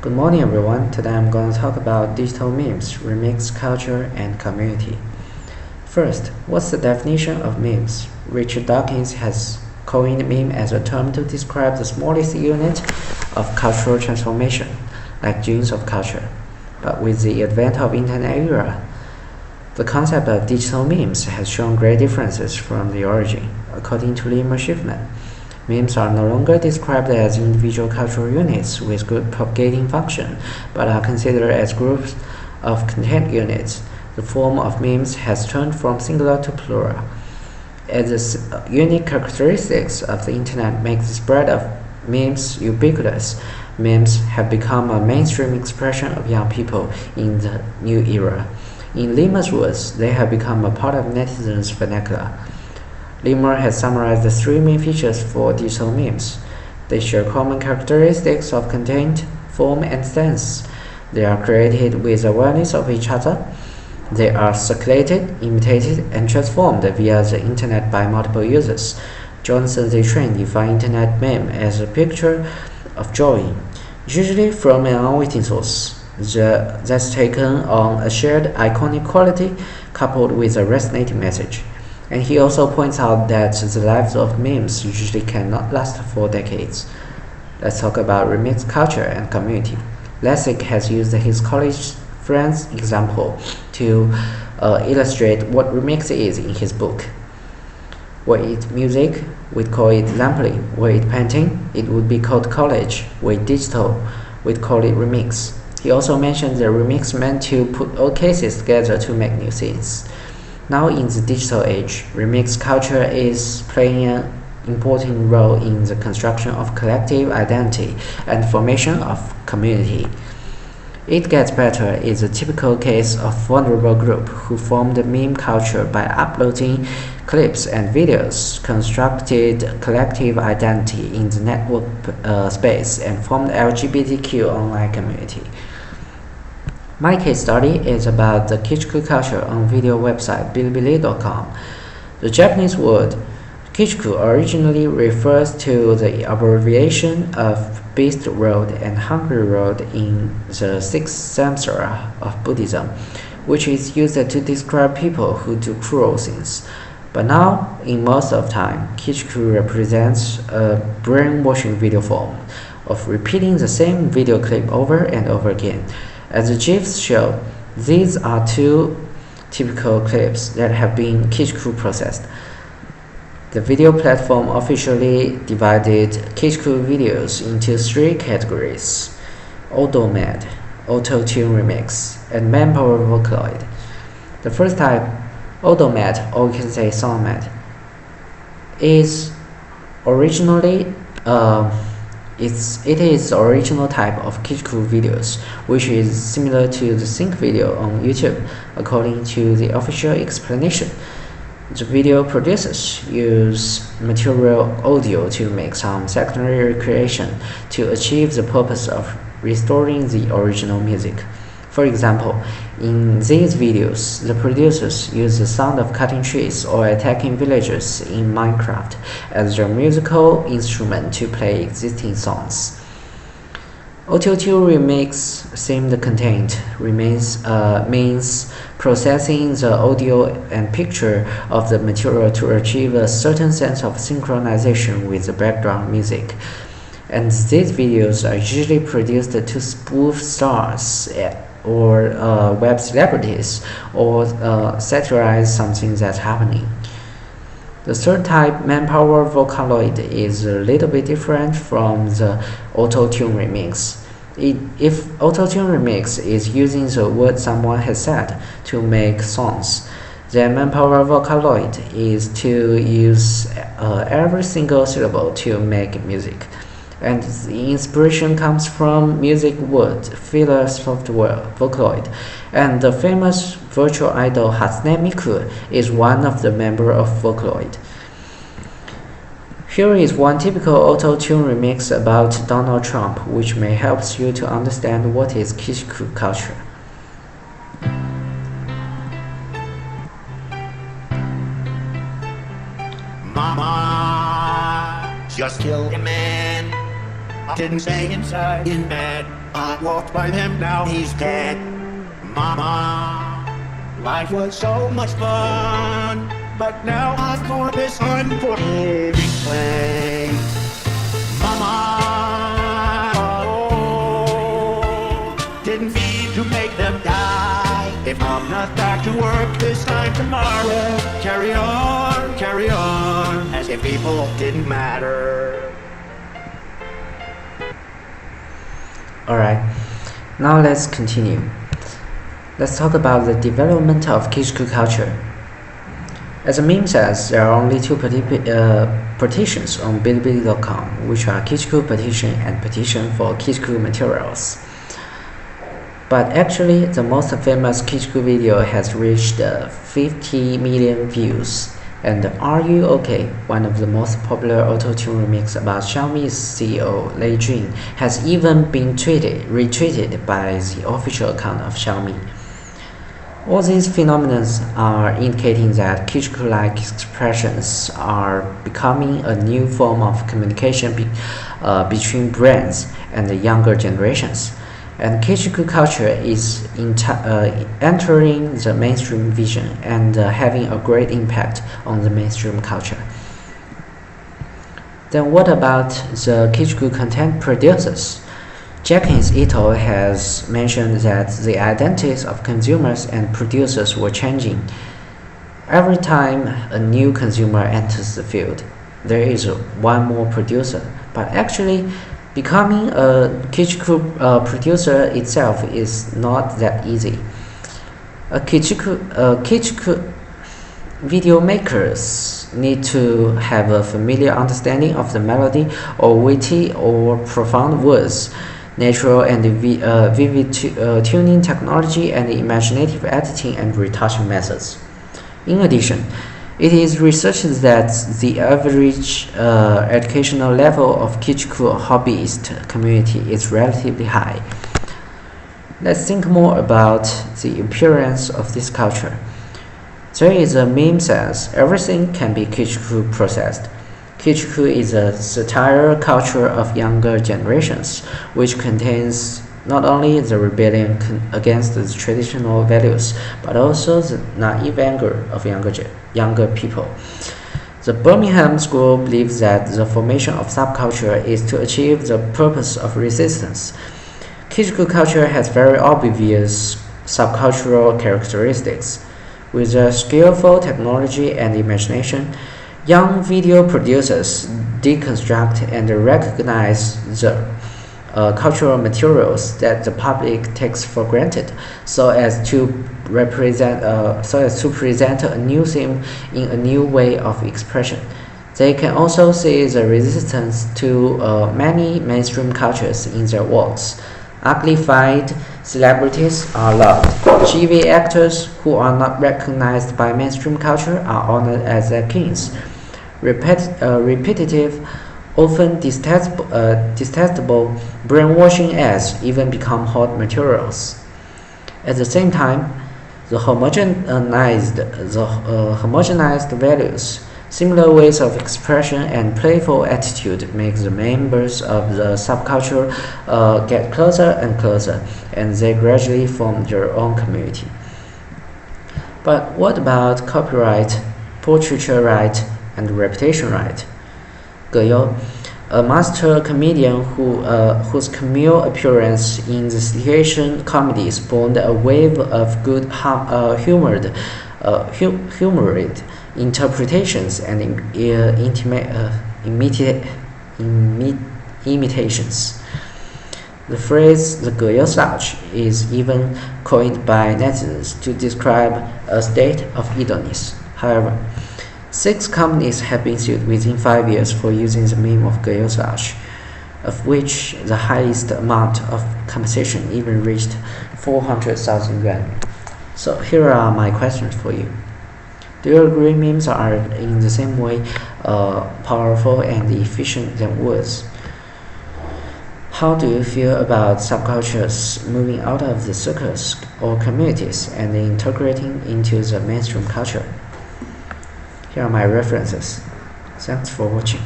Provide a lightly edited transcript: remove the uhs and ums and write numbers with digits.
Good morning everyone. Today I'm going to talk about digital memes, remix culture, and community. First, what's the definition of memes? Richard Dawkins has coined meme as a term to describe the smallest unit of cultural transformation, like genes of culture. But with the advent of internet era, the concept of digital memes has shown great differences from the origin. According to Limmer Schiffman, memes are no longer described as individual cultural units with good propagating function, but are considered as groups of content units. The form of memes has turned from singular to plural. As the unique characteristics of the internet make the spread of memes ubiquitous, memes have become a mainstream expression of young people in the new era. In Limmer's words, they have become a part of netizens' vernacular. Limmer has summarized the three main features for digital memes. They share common characteristics of content, form, and sense. They are created with awareness of each other. They are circulated, imitated, and transformed via the internet by multiple users. Johnson Z. Train defined internet meme as a picture of drawing, usually from an unwitting source, that's taken on a shared iconic quality coupled with a resonating message. And he also points out that the lives of memes usually cannot last for decades. Let's talk about remix culture and community. Lessig has used his college friend's example to illustrate what remix is in his book. Were it music, we'd call it sampling. Were it painting, it would be called collage. Were it digital, we'd call it remix. He also mentioned the remix meant to put all cases together to make new scenes. Now in the digital age, remix culture is playing an important role in the construction of collective identity and formation of community. It Gets Better is a typical case of vulnerable group who formed meme culture by uploading clips and videos, constructed collective identity in the network space, and formed LGBTQ online community. My case study is about the Kichku culture on video website Bilibili.com. The Japanese word Kichku originally refers to the abbreviation of Beast Road and Hungry Road in the sixth samsara of Buddhism, which is used to describe people who do cruel things. But now, in most of time, Kichku represents a brainwashing video form of repeating the same video clip over and over again. As the GIFs show, these are two typical clips that have been Kichku processed. The video platform officially divided Kichku videos into three categories: Auto-Med, Auto-Tune Remix, and Manpower Vocaloid. The first type, Auto-Med, or you can say Song-Med, is originally It is the original type of Kichku videos, which is similar to the sync video on YouTube, according to the official explanation. The video producers use material audio to make some secondary recreation to achieve the purpose of restoring the original music. For example, in these videos, the producers use the sound of cutting trees or attacking villagers in Minecraft as their musical instrument to play existing songs. Auto-Tune remix themed content means processing the audio and picture of the material to achieve a certain sense of synchronization with the background music. And these videos are usually produced to spoof stars or web celebrities, or satirize something that's happening. The third type, Manpower Vocaloid, is a little bit different from the Auto-Tune remix. If Auto-Tune remix is using the word someone has said to make songs, then Manpower Vocaloid is to use every single syllable to make music. And the inspiration comes from music word filler software Vocaloid, and the famous virtual idol Hatsune Miku is one of the members of Vocaloid. Here is one typical auto-tune remix about Donald Trump, which may help you to understand what is Kichku culture. Mama just killed a man. I didn't stay inside in bed. I walked by him, now he's dead. Mama, life was so much fun, but now I've got this unforgiving place. Mama, oh, didn't feed to make them die. If I'm not back to work this time tomorrow, carry on, as if people didn't matter. Alright, now let's continue. Let's talk about the development of Kichku culture. As the meme says, there are only two petitions on Bilibili.com, which are Kichku petition and petition for Kichku materials. But actually, the most famous Kichku video has reached 50 million views. And Are You OK, one of the most popular auto-tune remix about Xiaomi's CEO Lei Jun, has even been retweeted by the official account of Xiaomi. All these phenomena are indicating that Kichku-like expressions are becoming a new form of communication between brands and the younger generations. And Kichku culture is entering the mainstream vision and having a great impact on the mainstream culture. Then what about the Kichku content producers? Jenkins Ito has mentioned that the identities of consumers and producers were changing. Every time a new consumer enters the field, there is one more producer, but actually becoming a Kichku producer itself is not that easy. Kichku video makers need to have a familiar understanding of the melody or witty or profound words, natural and vivid tuning technology, and imaginative editing and retouching methods. In addition, it is researched that the average educational level of Kichku hobbyist community is relatively high. Let's think more about the appearance of this culture. There is a meme says everything can be Kichku processed. Kichku is a satire culture of younger generations, which contains not only the rebellion against the traditional values, but also the naive anger of younger people. The Birmingham School believes that the formation of subculture is to achieve the purpose of resistance. Kichku culture has very obvious subcultural characteristics. With a skillful technology and imagination, young video producers deconstruct and recognize the cultural materials that the public takes for granted, so as to present a new theme in a new way of expression. They can also see the resistance to many mainstream cultures in their works. Uglified celebrities are loved. TV actors who are not recognized by mainstream culture are honored as their kings. Repetitive, often detestable brainwashing ads even become hot materials. At the same time, the homogenized values, similar ways of expression, and playful attitude make the members of the subculture get closer and closer, and they gradually form their own community. But what about copyright, portraiture right, and reputation right? Ge You, a master comedian whose cameo appearance in the situation comedy spawned a wave of good humored interpretations and imitations. The phrase "the Ge You slouch" is even coined by netizens to describe a state of idleness. However, 6 companies have been sued within 5 years for using the meme of Ge You slouch, of which the highest amount of compensation even reached 400,000 yuan. So here are my questions for you. Do you agree memes are in the same way powerful and efficient than words? How do you feel about subcultures moving out of the circles or communities and integrating into the mainstream culture? Here are my references. Thanks for watching.